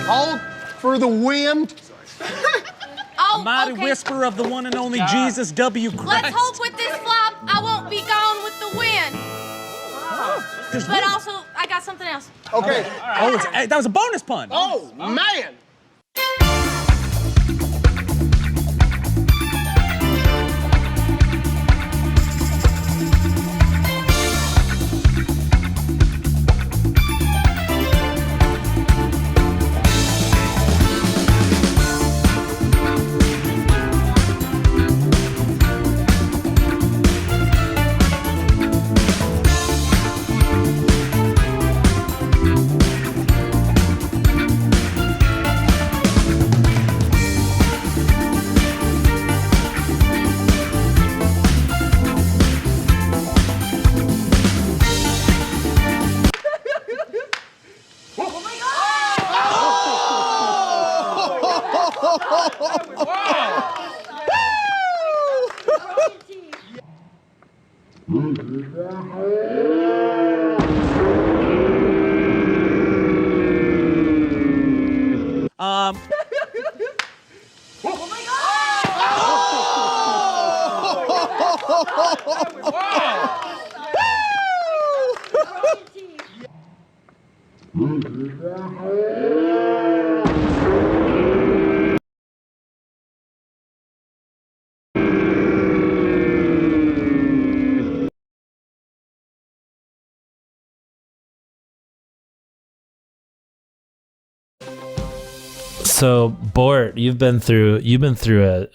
Hold for the wind. Oh, A mighty okay. whisper of the one and only Jesus W. Christ. Let's hope with this flop, I won't be gone with the wind. But also, I got something else. Okay. Oh, that was a bonus pun. Oh, man. So, Bort, you've been through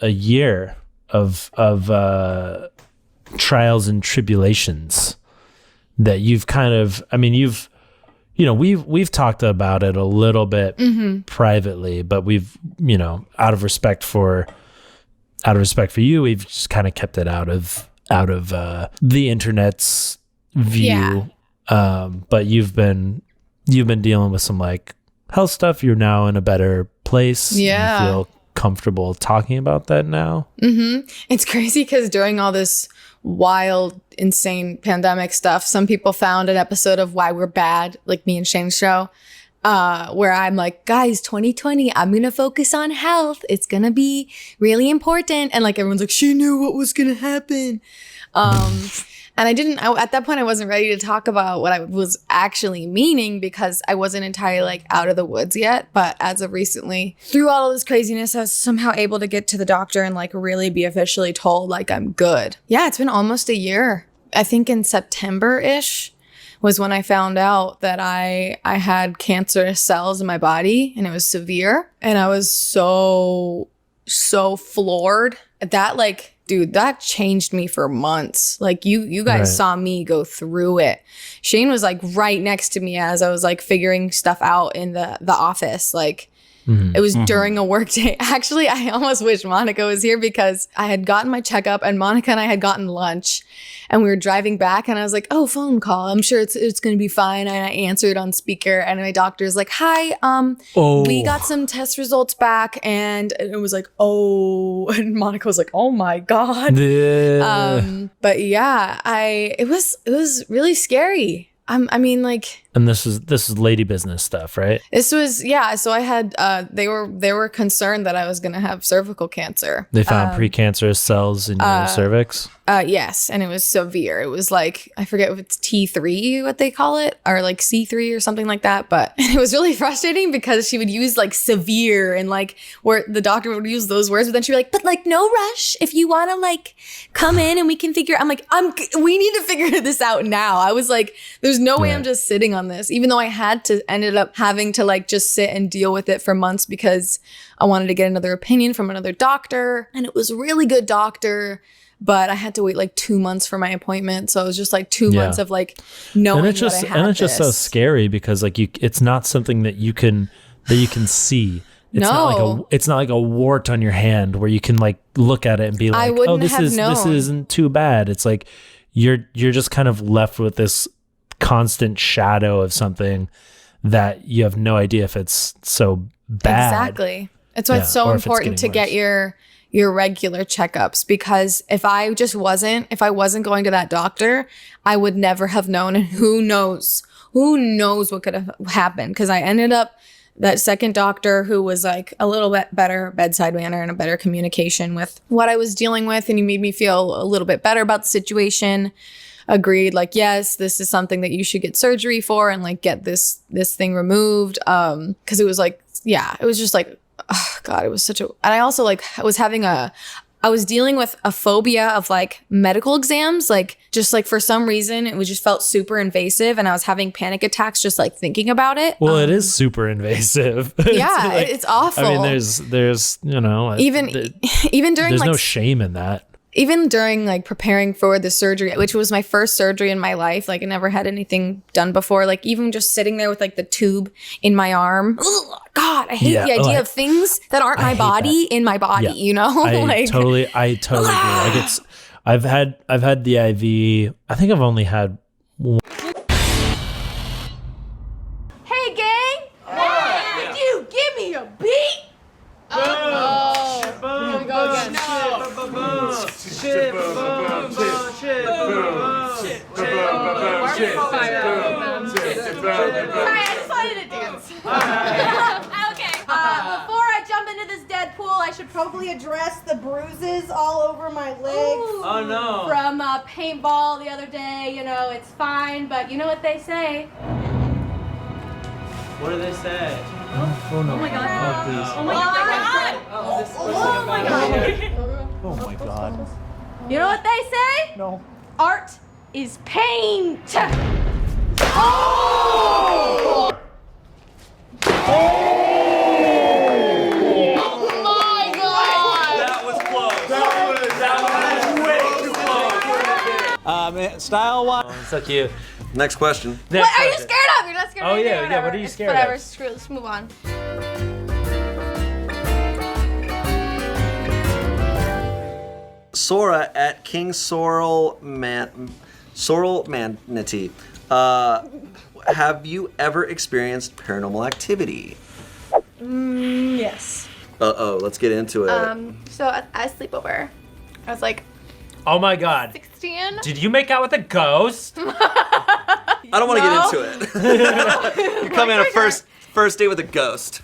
a year of trials and tribulations that you've kind of, I mean, we've talked about it a little bit privately, but we've, out of respect for you, we've just kind of kept it out of the internet's view. Yeah. But you've been dealing with some like health stuff. You're now in a better place. Yeah. You feel comfortable talking about that now. It's crazy because during all this wild, insane pandemic stuff, some people found an episode of Why We're Bad, like me and Shayne's show, where I'm like, guys, 2020, I'm going to focus on health. It's going to be really important. And like, everyone's like, she knew what was going to happen. And at that point, I wasn't ready to talk about what I was actually meaning because I wasn't entirely like out of the woods yet. But as of recently, through all of this craziness, I was somehow able to get to the doctor and like really be officially told like I'm good. Yeah, it's been almost a year. I think in September-ish was when I found out that I had cancerous cells in my body and it was severe. And I was so floored. That like, dude, that changed me for months. Like you guys saw me go through it. Shayne was like right next to me as I was like figuring stuff out in the office. Like it was during a work day. Actually, I almost wish Monica was here because I had gotten my checkup and Monica and I had gotten lunch and we were driving back and I was like, oh, phone call. I'm sure it's going to be fine. And I answered on speaker and my doctor's like, hi, we got some test results back. And it was like, oh, and Monica was like, oh my God. But yeah, it was really scary. I mean, like, And this is lady business stuff, right? this was, yeah. So I had, they were concerned that I was going to have cervical cancer. They found precancerous cells in your cervix. Yes. And it was severe. It was like, I forget if it's T3, what they call it, or like C3 or something like that. But it was really frustrating because she would use like severe and like where the doctor would use those words, but then she'd be like, but like no rush. If you want to like come in and we can figure, I'm like, we need to figure this out now. I was like, there's no way I'm just sitting on this, even though I ended up having to like just sit and deal with it for months because I wanted to get another opinion from another doctor. And it was a really good doctor, but I had to wait like 2 months for my appointment. So it was just like 2 months of like knowing and it's just so scary because like it's not something that you can see. It's not like a wart on your hand where you can like look at it and be like, oh, this isn't too bad. It's like you're just kind of left with this constant shadow of something that you have no idea if it's so bad. Exactly. That's why it's so important to get your regular checkups, because if I wasn't going to that doctor, I would never have known. And who knows what could have happened, because I ended up that second doctor who was like a little bit better bedside manner and a better communication with what I was dealing with, and he made me feel a little bit better about the situation. Agreed, like, yes, this is something that you should get surgery for and like get this thing removed. Because it was like, yeah, it was just like, oh God, it was such a. And I also like I was dealing with a phobia of like medical exams, like just like for some reason it was just felt super invasive, and I was having panic attacks just like thinking about it. Well, it is super invasive. Yeah, it's awful. I mean, there's you know, even during there's like no shame in that. Even during like preparing for the surgery, which was my first surgery in my life, like I never had anything done before. Like even just sitting there with like the tube in my arm, ugh, God, I hate the idea of things that aren't my body in my body. You know, I totally agree. Like I've had the IV. I think I've only had one. Hey, gang! Hey, you give me a beat? Oh, here we go again. Sorry, I just wanted to dance. Okay. Before I jump into this dead pool, I should probably address the bruises all over my legs. Oh no. From paintball the other day. You know, it's fine, but you know what they say. What do they say? Oh no! Oh my God. Oh please! Oh my God. Oh my God. Oh my God! You know what they say? No. Art is paint. Oh! My God! That was close. That was way too close. Style-wise. Oh, so cute. Next question. What are you scared of? You're not scared of anything. Yeah. What are you scared Whatever. of? Screw it. Let's move on. Sora at King Sorrel Manatee. Have you ever experienced paranormal activity? Yes. Let's get into it. So at a sleepover, I was like Oh my God. 16. Did you make out with a ghost? I don't want to get into it. You come in a first date with a ghost.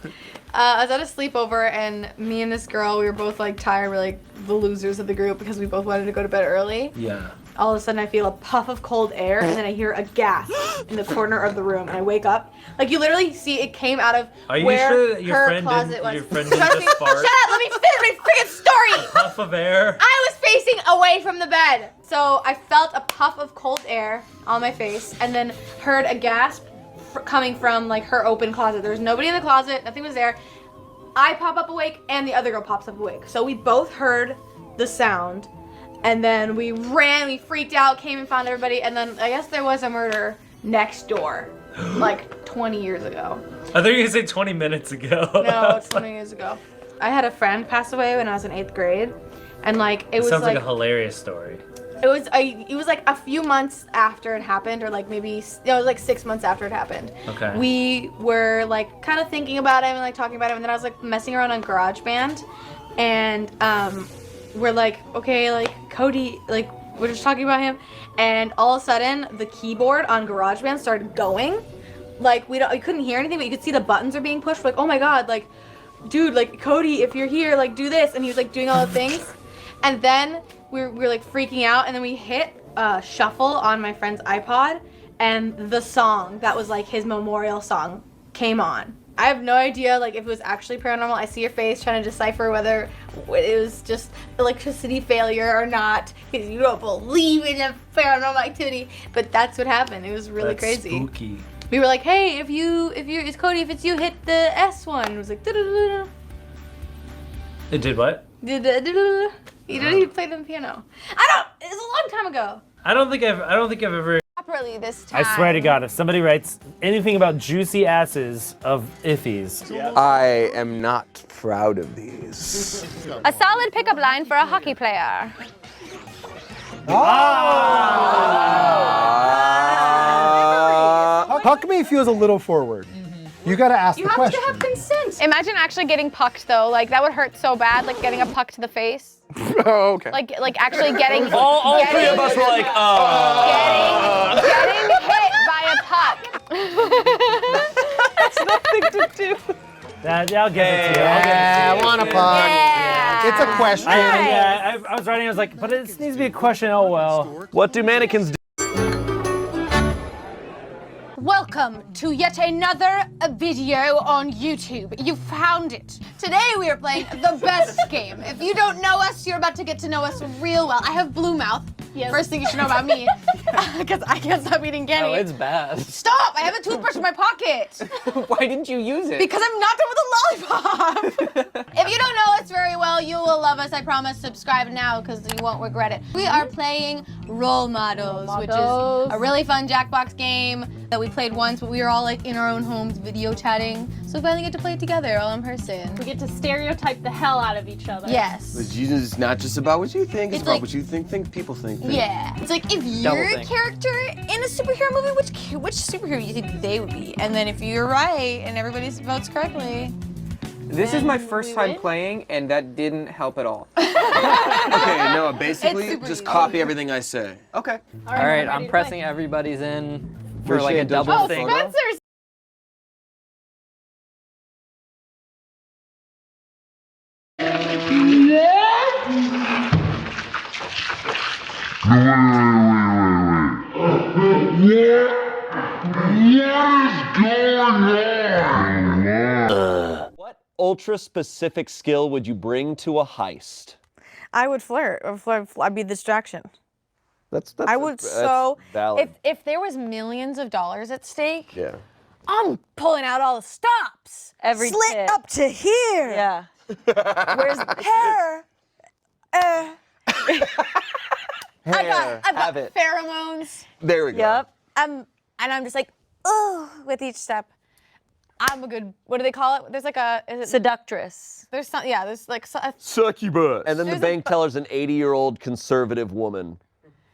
I was at a sleepover, and me and this girl, we were both like tired. We're like the losers of the group because we both wanted to go to bed early. Yeah. All of a sudden I feel a puff of cold air, and then I hear a gasp in the corner of the room, and I wake up. Like you literally see it came out of Are you where sure that your her friend closet didn't, was. your friend didn't just fart? Shut up, let me finish my freaking story! Puff of air. I was facing away from the bed. So I felt a puff of cold air on my face, and then heard a gasp coming from like her open closet. There was nobody in the closet, nothing was there. I pop up awake, and the other girl pops up awake. So we both heard the sound, and then we ran, we freaked out, came and found everybody, and then I guess there was a murder next door, like 20 years ago. I thought you were gonna say 20 minutes ago. No, 20 years ago. I had a friend pass away when I was in 8th grade, and like it was sounds like like a hilarious story. it was like a few months after it happened, or like maybe it was like 6 months after it happened. Okay. We were like kind of thinking about him and like talking about him, and then I was like messing around on GarageBand, and we're like, okay, like Cody, like we're just talking about him, and all of a sudden the keyboard on GarageBand started going. Like we couldn't hear anything, but you could see the buttons are being pushed. We're like, oh my God, like dude, like Cody, if you're here, like do this, and he was like doing all the things, and then we were like freaking out, and then we hit shuffle on my friend's iPod, and the song that was like his memorial song came on. I have no idea like if it was actually paranormal. I see your face trying to decipher whether it was just electricity failure or not, because you don't believe in the paranormal activity. But that's what happened. It was really crazy. Spooky. We were like, hey, if it's Cody, if it's you, hit the S one. It was like, da-da-da-da. It did what? Da-da-da-da. He played on the piano. It was a long time ago. I don't think I've ever. Properly this time. I swear to God, if somebody writes anything about juicy asses of iffies. I am not proud of these. A solid pickup line for a hockey player. Huckabee feels a little forward. You gotta ask the question. You have to have consent. Imagine actually getting pucked though. Like that would hurt so bad, like getting a puck to the face. Oh, okay. Like actually getting All three of us were like, getting hit by a puck. That's nothing to do. I'll give it to you. Yeah, I want a puck. Yeah. It's a question. I was writing, I was like, but it needs to be a question, oh well. What do mannequins do? Welcome to yet another video on YouTube. You found it. Today we are playing the best game. If you don't know us, you're about to get to know us real well. I have blue mouth. Yes. First thing you should know about me, because I can't stop eating candy. Oh, it's bad. Stop! I have a toothbrush in my pocket. Why didn't you use it? Because I'm not done with the lollipop. If you don't know us very well, you will love us. I promise. Subscribe now because you won't regret it. We are playing Role Models, which is a really fun Jackbox game that we played once, but we were all like in our own homes video chatting. So we finally get to play it together all in person. We get to stereotype the hell out of each other. Yes. It's not just about what you think, it's about like, what you think people think. Yeah. It's like if you're a character in a superhero movie, which superhero do you think they would be? And then if you're right and everybody votes correctly. This is my first time playing, and that didn't help at all. Okay, no, basically just copy everything I say. Okay. All right, I'm pressing everybody's in for like a double thing. Spencer's. What ultra-specific skill would you bring to a heist? I would flirt. I'd be the distraction. I would valid. If there was millions of dollars at stake, Yeah. I'm pulling out all the stops. Every slit up to here. Yeah. Where's hair? Hair, I've got pheromones. There we go. Yep. And I'm just like, oh, with each step. I'm a good, what do they call it? There's like a, is it? Seductress. There's some, yeah, there's like, Succubus. And then the There's bank teller's an 80-year-old conservative woman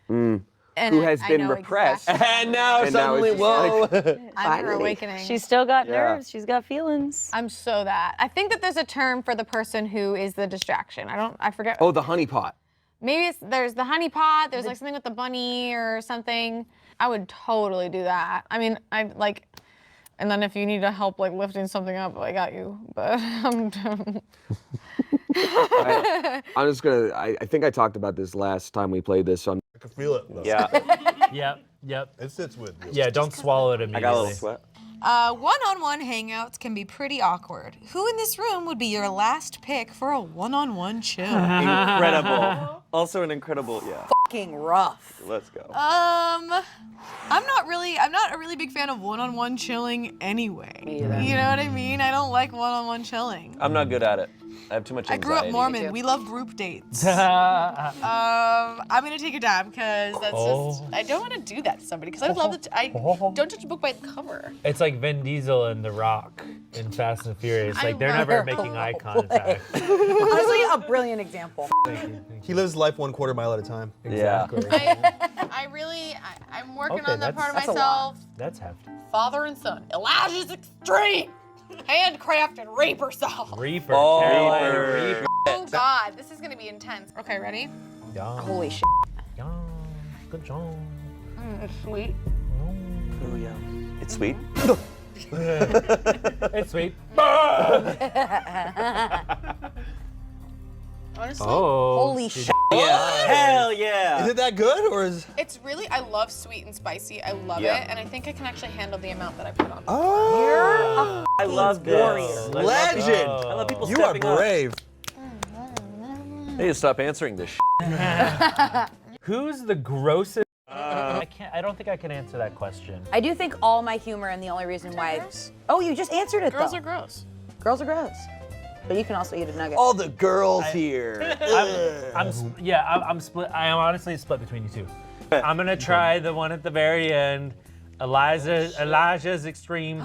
and who has I been know repressed. exactly. And now And now suddenly, it's whoa. I'm her awakening. She's still got Yeah. nerves. She's got feelings. I'm so that. I think that there's a term for the person who is the distraction. I forget. Oh, the honeypot. Maybe there's the honey pot, there's like something with the bunny or something. I would totally do that. I mean, and then if you need help like lifting something up, I got you. But I'm just gonna, I think I talked about this last time we played this, so I can feel it. Though. Yeah. Yep. It sits with you. Yeah, don't swallow it immediately. I got a little sweat. One-on-one hangouts can be pretty awkward. Who in this room would be your last pick for a one-on-one chill? Incredible. Also an incredible, yeah. Fucking rough. Let's go. I'm not a really big fan of one-on-one chilling anyway. You know what I mean? I don't like one-on-one chilling. I'm not good at it. I have too much anxiety. I grew up Mormon. We love group dates. I'm gonna take a dab because that's just, I don't want to do that to somebody because I love it. I don't judge a book by the cover. It's like Vin Diesel and The Rock in Fast and Furious. Like they're never making eye contact. Honestly, a brilliant example. He lives life 1/4 mile at a time. Exactly. I'm working on that part of myself. That's hefty. Father and son. Elijah's extreme. Handcrafted Reaper sauce. Reaper. Oh, Carolina Reaper. Oh God, this is gonna be intense. Okay, ready? Yum. Holy shit. Yum. Good job. It's sweet. Oh, yeah. It's sweet. It's sweet. Honestly, Holy shit. Yeah. Hell yeah. Is it that good, or is? it's really, I love sweet and spicy. I love Yeah. it, and I think I can actually handle the amount that I put on. Oh, I love this. legend. I love people You are stepping up. brave. They need to stop answering this shit. Who's the grossest? I don't think I can answer that question. I do think all my humor and the only reason why. Oh, you just answered it Girls though. are gross. Girls are gross. But you can also eat a nugget. All the girls here. I'm split. I am honestly split between you two. I'm gonna try the one at the very end. Elijah's extreme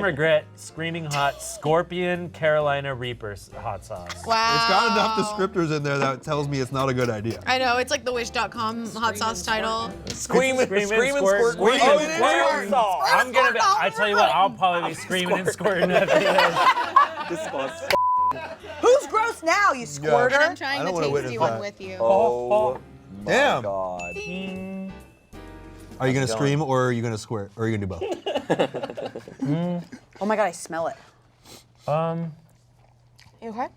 regret, screaming hot, Scorpion, Carolina Reaper's hot sauce. Wow. It's got enough descriptors in there that tells me it's not a good idea. I know, it's like the Wish.com hot sauce title. Screaming, squirt. I'm gonna be, I tell you what, I'll probably be screaming and squirting at the end. Disgusting. Who's gross now, you squirter? And I'm trying I don't the wanna tasty witness one that. with you. Oh, my Damn. God. Are you gonna scream or are you gonna squirt? Or are you gonna do both? Oh my God, I smell it. You okay?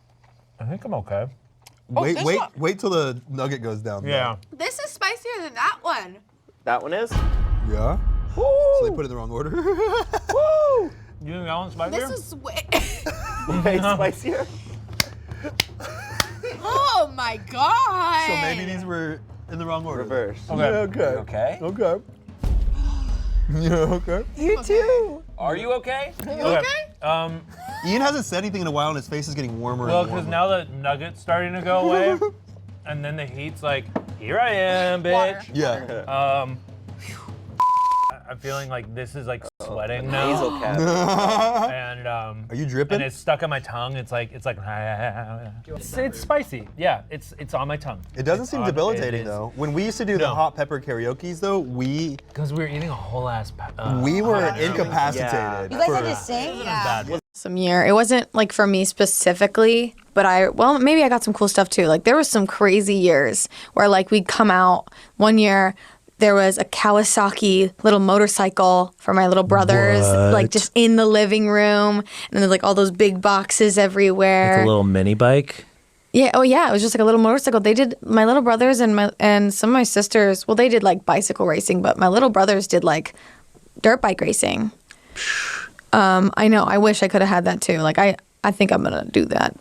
I think I'm okay. Wait till the nugget goes down. Yeah. This is spicier than that one. That one is? Yeah? Woo! So they put it in the wrong order? Woo! You think that one's spicier? This is way. Spicier? Oh my god. So maybe these were in the wrong order. Reverse. Okay. Okay? Yeah, okay. You too. Are you okay? Okay. Ian hasn't said anything in a while and his face is getting warmer Well, and warmer. because now the nugget's starting to go away, and then the heat's like, here I am, bitch. Yeah. I'm feeling like this is like sweating now. Nasal cavity. And Are you dripping? and it's stuck on my tongue. It's like it's spicy. Yeah, it's on my tongue. It doesn't seem debilitating though. When we used to do the hot pepper karaoke's though, because we were eating a whole ass. we were incapacitated. You guys had to sing? Some year. It wasn't like for me specifically, but maybe I got some cool stuff too. Like there was some crazy years where like we'd come out one year. There was a Kawasaki little motorcycle for my little brothers, like just in the living room. And then there's like all those big boxes everywhere. Like a little mini bike. Yeah. Oh yeah. It was just like a little motorcycle. They did, my little brothers and some of my sisters, well, they did like bicycle racing, but my little brothers did like dirt bike racing. I know. I wish I could have had that too. Like I think I'm going to do that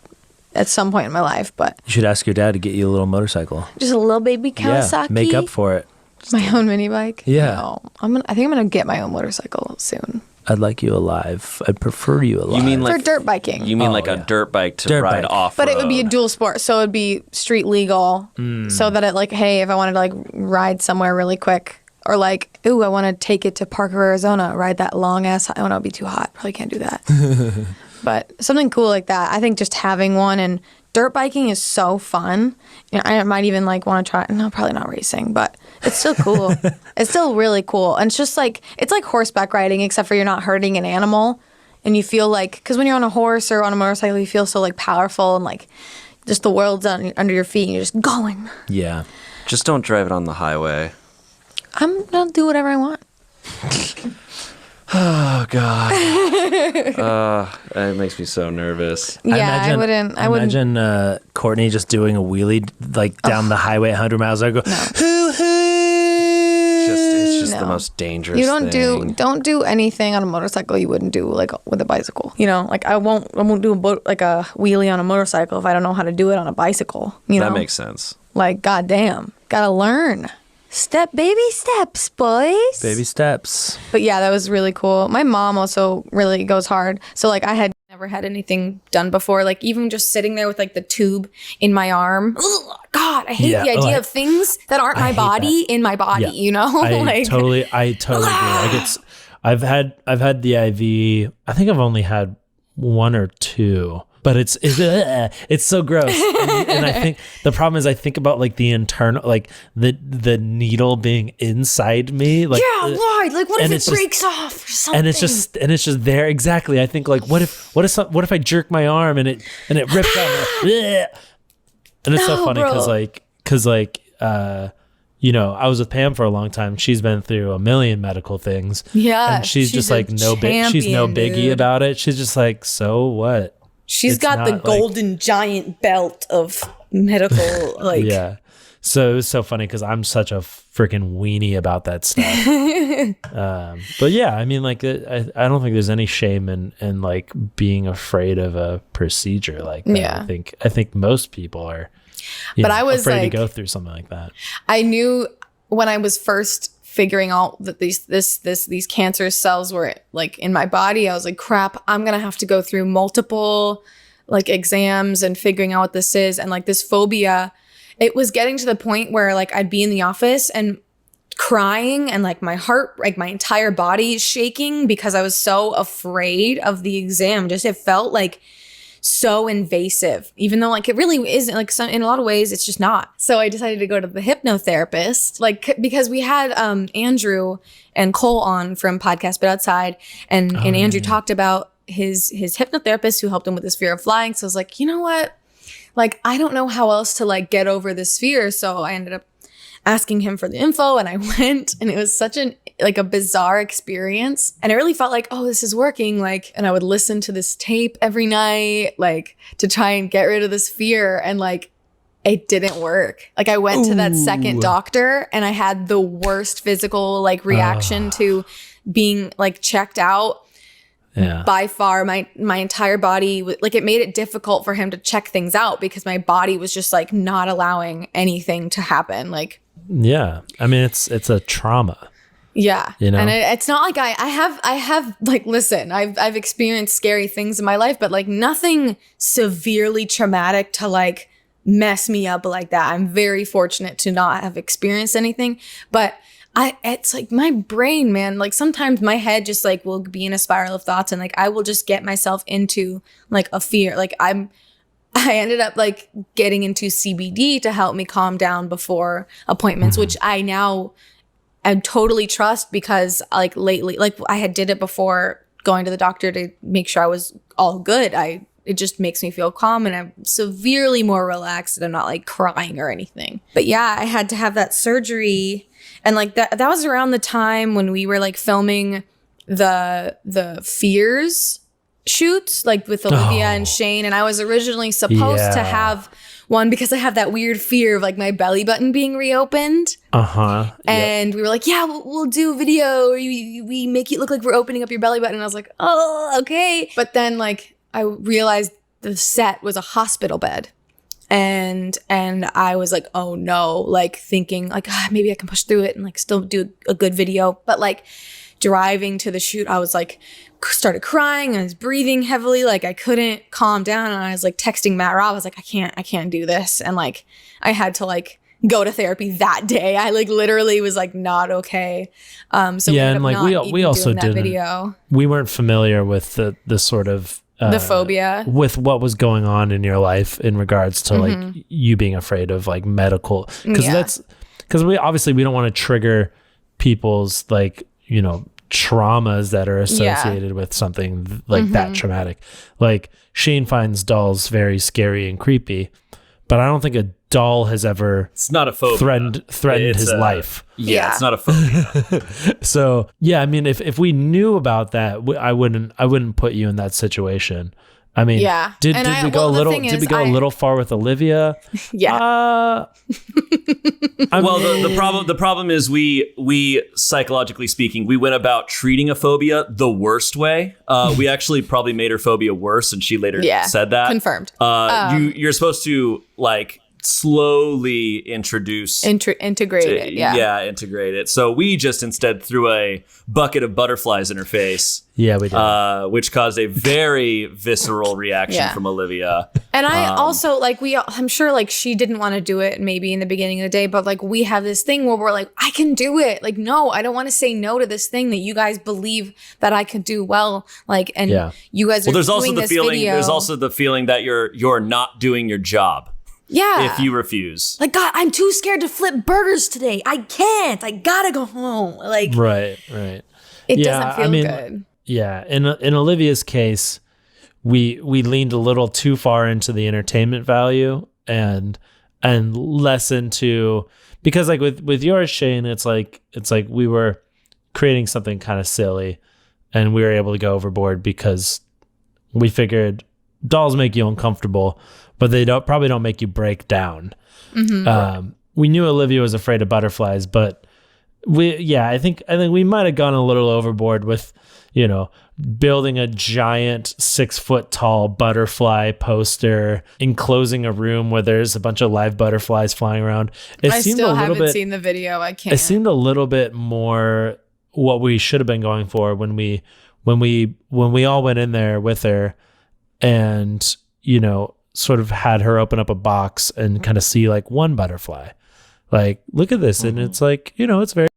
at some point in my life, but. You should ask your dad to get you a little motorcycle. Just a little baby Kawasaki. Yeah, make up for it. My own mini bike? Yeah. No, I think I'm gonna get my own motorcycle soon. I'd like you alive. I'd prefer you alive. You mean like for dirt biking? You mean a dirt bike to ride off? But it would be a dual sport, so it'd be street legal, so that it like, hey, if I wanted to like ride somewhere really quick, or like, ooh, I want to take it to Parker, Arizona, ride that long ass. Oh no, it'd be too hot. Probably can't do that. But something cool like that. I think just having one and. Dirt biking is so fun. You know, I might even like want to try. No, probably not racing, but it's still cool. It's still really cool, and it's just like it's like horseback riding, except for you're not hurting an animal, and you feel like because when you're on a horse or on a motorcycle, you feel so like powerful and like just the world's under your feet, and you're just going. Yeah. Just don't drive it on the highway. I'm gonna do whatever I want. Oh God. It makes me so nervous. Yeah, I wouldn't. Imagine Courtney just doing a wheelie like down the highway 100 miles. I go, hoo hoo. It's just the most dangerous. You don't do anything on a motorcycle you wouldn't do like with a bicycle. You know, like I won't do like a wheelie on a motorcycle if I don't know how to do it on a bicycle. You know, that makes sense. Like goddamn, gotta learn. Baby steps, boys. Baby steps. But yeah, that was really cool. My mom also really goes hard. So like I had never had anything done before. Like even just sitting there with like the tube in my arm. Ugh, God, I hate the idea of things that aren't my body in my body. Yeah. You know, I totally agree. Like I've had the IV. I think I've only had one or two. But it's so gross, and I think the problem is I think about like the internal, like the needle being inside me, like why? Like what if it breaks off or something? And it's just there exactly. I think like what if I jerk my arm and it rips out, and it's so funny because you know, I was with Pam for a long time. She's been through a million medical things. Yeah, and she's just like she's no biggie about it. She's just like, so what? She's got the golden giant belt of medical, like. Yeah. So it was so funny because I'm such a freaking weenie about that stuff. But yeah, I mean, like, I don't think there's any shame in like being afraid of a procedure like that. Yeah. I think most people are I was afraid like, to go through something like that. I knew when I was first figuring out that these cancerous cells were like in my body, I was like, crap, I'm gonna have to go through multiple like exams and figuring out what this is. And like this phobia, it was getting to the point where like I'd be in the office and crying and like my heart, like my entire body shaking because I was so afraid of the exam. Just it felt like so invasive, even though like it really isn't. Like in a lot of ways it's just not. So I decided to go to the hypnotherapist, like because we had Andrew and Cole on from Podcast But Outside, and Andrew talked about his hypnotherapist who helped him with his fear of flying. So I was like, you know what, like I don't know how else to like get over this fear. So I ended up asking him for the info, and I went, and it was such a bizarre experience. And I really felt like, oh, this is working. Like, and I would listen to this tape every night, like to try and get rid of this fear. And like, it didn't work. Like I went to that second doctor and I had the worst physical like reaction to being like checked out. Yeah. By far, my entire body, like it made it difficult for him to check things out because my body was just like not allowing anything to happen. Like, yeah, I mean, it's a trauma. Yeah, you know, and it's not like I have like, listen, I've experienced scary things in my life, but like nothing severely traumatic to like mess me up like that. I'm very fortunate to not have experienced anything, but it's like my brain, man, like sometimes my head just like will be in a spiral of thoughts and like I will just get myself into like a fear. Like I ended up like getting into CBD to help me calm down before appointments, which I now totally trust because like lately, like I had did it before going to the doctor to make sure I was all good. It just makes me feel calm and I'm severely more relaxed and I'm not like crying or anything. But yeah, I had to have that surgery. And like that was around the time when we were like filming the Fears shoots, like with Olivia and Shayne. And I was originally supposed to have one because I have that weird fear of like my belly button being reopened. And we were like, yeah, we'll do a video where we make it look like we're opening up your belly button. And I was like, oh, okay. But then like I realized the set was a hospital bed. And I was like, oh no, like thinking like, maybe I can push through it and like still do a good video. But like driving to the shoot, I was like, started crying. I was breathing heavily. Like I couldn't calm down. And I was like texting Matt Rob. I was like, I can't do this. And like, I had to like go to therapy that day. I like literally was like not okay. So yeah, and like we also didn't. Video. We weren't familiar with the sort of the phobia with what was going on in your life in regards to like you being afraid of like medical, because we don't want to trigger people's like, you know, traumas that are associated with something like that traumatic. Like Shayne finds dolls very scary and creepy, but I don't think a doll has ever threatened his life. Yeah, it's not a phobia. So yeah, I mean, if we knew about that, I wouldn't put you in that situation. I mean, did we go a little far with Olivia? Yeah. The problem is we psychologically speaking, we went about treating a phobia the worst way. We actually probably made her phobia worse, and she later said that. Confirmed. You're supposed to like slowly introduce integrate it. Integrate it. So we just instead threw a bucket of butterflies in her face. Yeah, we did. Which caused a very visceral reaction from Olivia. And I also like I'm sure like she didn't want to do it maybe in the beginning of the day, but like we have this thing where we're like, I can do it. Like, no, I don't want to say no to this thing that you guys believe that I could do well. Like, and you guys are doing this video. There's also the feeling that you're not doing your job. Yeah. If you refuse. Like, God, I'm too scared to flip burgers today. I can't. I gotta go home. Like, right. It doesn't feel good. Yeah. In Olivia's case, we leaned a little too far into the entertainment value and less into, because like with yours, Shayne, it's like we were creating something kind of silly and we were able to go overboard because we figured dolls make you uncomfortable, but they probably don't make you break down. We knew Olivia was afraid of butterflies, but I think we might have gone a little overboard with, you know, building a giant 6-foot tall butterfly poster, enclosing a room where there's a bunch of live butterflies flying around. I still haven't seen the video. I can't. It seemed a little bit more what we should have been going for when we all went in there with her and, you know, sort of had her open up a box and kind of see like one butterfly, like, look at this. And it's like, you know, it's very